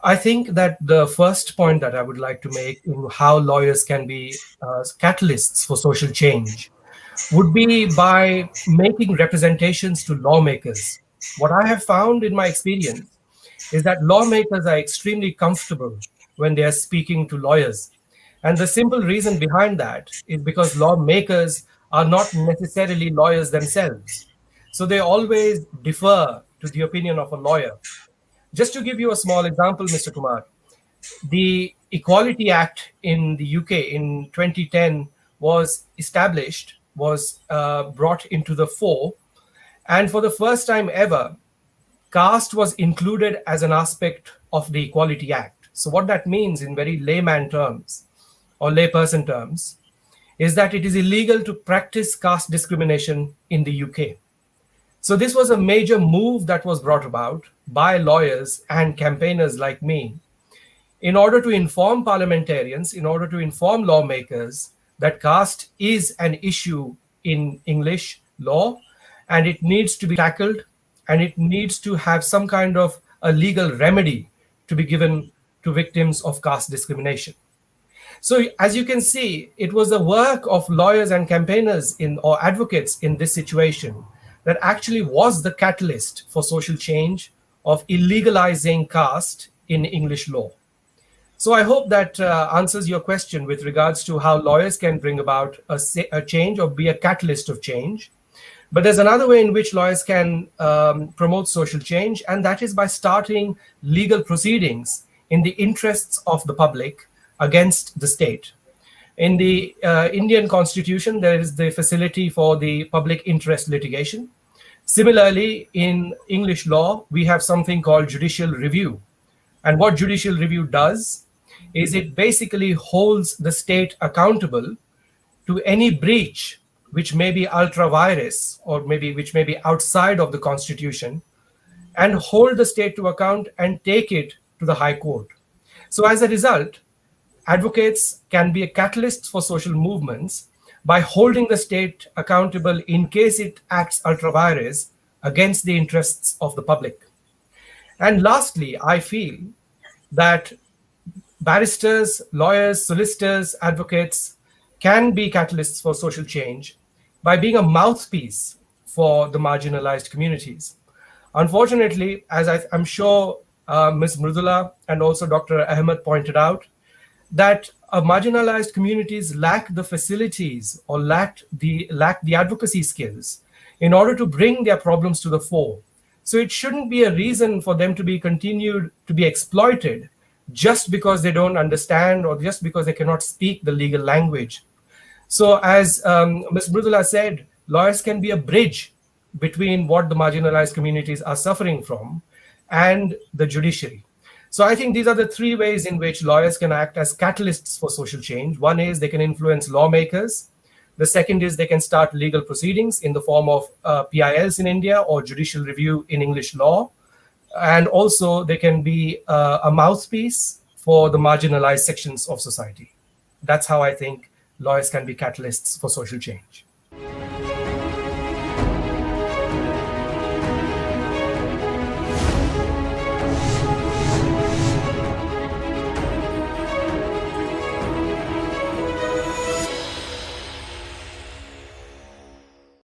I think that the first point that I would like to make in how lawyers can be catalysts for social change would be by making representations to lawmakers. What I have found in my experience is that lawmakers are extremely comfortable when they are speaking to lawyers. And the simple reason behind that is because lawmakers are not necessarily lawyers themselves. So they always defer to the opinion of a lawyer. Just to give you a small example, Mr. Kumar, the Equality Act in the UK in 2010 was established, was brought into the fore, and for the first time ever, caste was included as an aspect of the Equality Act. So what that means in very layman terms or layperson terms is that it is illegal to practice caste discrimination in the UK. So this was a major move that was brought about by lawyers and campaigners like me in order to inform parliamentarians, in order to inform lawmakers that caste is an issue in English law and it needs to be tackled and it needs to have some kind of a legal remedy to be given to victims of caste discrimination. So as you can see, it was the work of lawyers and campaigners or advocates in this situation that actually was the catalyst for social change of illegalizing caste in English law. So I hope that answers your question with regards to how lawyers can bring about a change or be a catalyst of change. But there's another way in which lawyers can promote social change, and that is by starting legal proceedings in the interests of the public against the state. In the Indian Constitution, there is the facility for the public interest litigation. Similarly, in English law, we have something called judicial review. And what judicial review does is it basically holds the state accountable to any breach which may be ultra vires or which may be outside of the Constitution, and hold the state to account and take it to the High Court. So as a result, advocates can be a catalyst for social movements by holding the state accountable in case it acts ultra vires against the interests of the public. And lastly, I feel that barristers, lawyers, solicitors, advocates can be catalysts for social change by being a mouthpiece for the marginalized communities. Unfortunately, as I'm sure Ms. Mridula and also Dr. Ahmed pointed out, that marginalized communities lack the facilities or lack the advocacy skills in order to bring their problems to the fore. So it shouldn't be a reason for them to be continued to be exploited just because they don't understand or just because they cannot speak the legal language. So as Ms. Mridula said, lawyers can be a bridge between what the marginalized communities are suffering from and the judiciary. So I think these are the three ways in which lawyers can act as catalysts for social change. One is they can influence lawmakers. The second is they can start legal proceedings in the form of PILs in India or judicial review in English law. And also they can be a mouthpiece for the marginalized sections of society. That's how I think lawyers can be catalysts for social change.